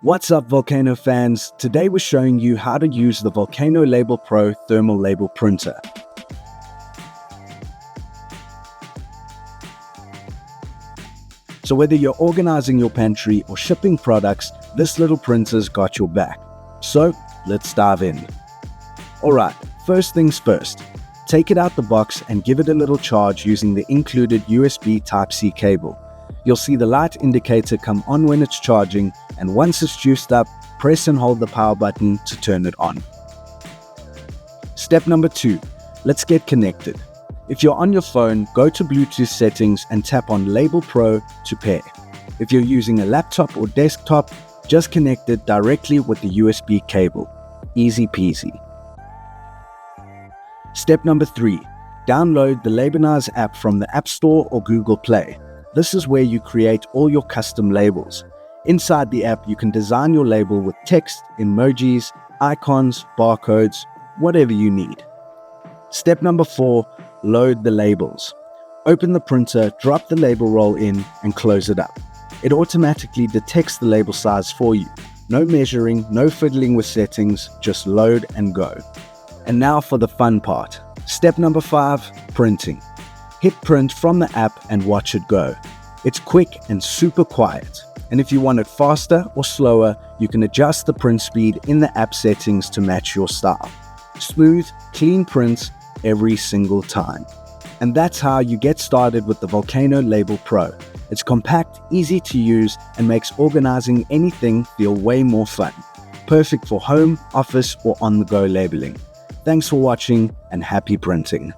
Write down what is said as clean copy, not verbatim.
What's up, Volcano fans? Today we're showing you how to use the Volkano LabelPro thermal label printer. So whether you're organizing your pantry or shipping products, this little printer's got your back. So let's dive in. Alright, first things first. Take it out the box and give it a little charge using the included USB Type-C cable. You'll see the light indicator come on when it's charging, and once it's juiced up, press and hold the power button to turn it on. Step number 2. Let's get connected. If you're on your phone, go to Bluetooth settings and tap on LabelPro to pair. If you're using a laptop or desktop, just connect it directly with the USB cable. Easy peasy. Step number 3. Download the Labenize app from the App Store or Google Play. This is where you create all your custom labels. Inside the app, you can design your label with text, emojis, icons, barcodes, whatever you need. Step number 4, load the labels. Open the printer, drop the label roll in, and close it up. It automatically detects the label size for you. No measuring, no fiddling with settings, just load and go. And now for the fun part. Step number 5, printing. Hit print from the app and watch it go. It's quick and super quiet. And if you want it faster or slower, you can adjust the print speed in the app settings to match your style. Smooth, clean prints every single time. And that's how you get started with the Volkano LabelPro. It's compact, easy to use, and makes organizing anything feel way more fun. Perfect for home, office, or on-the-go labeling. Thanks for watching and happy printing.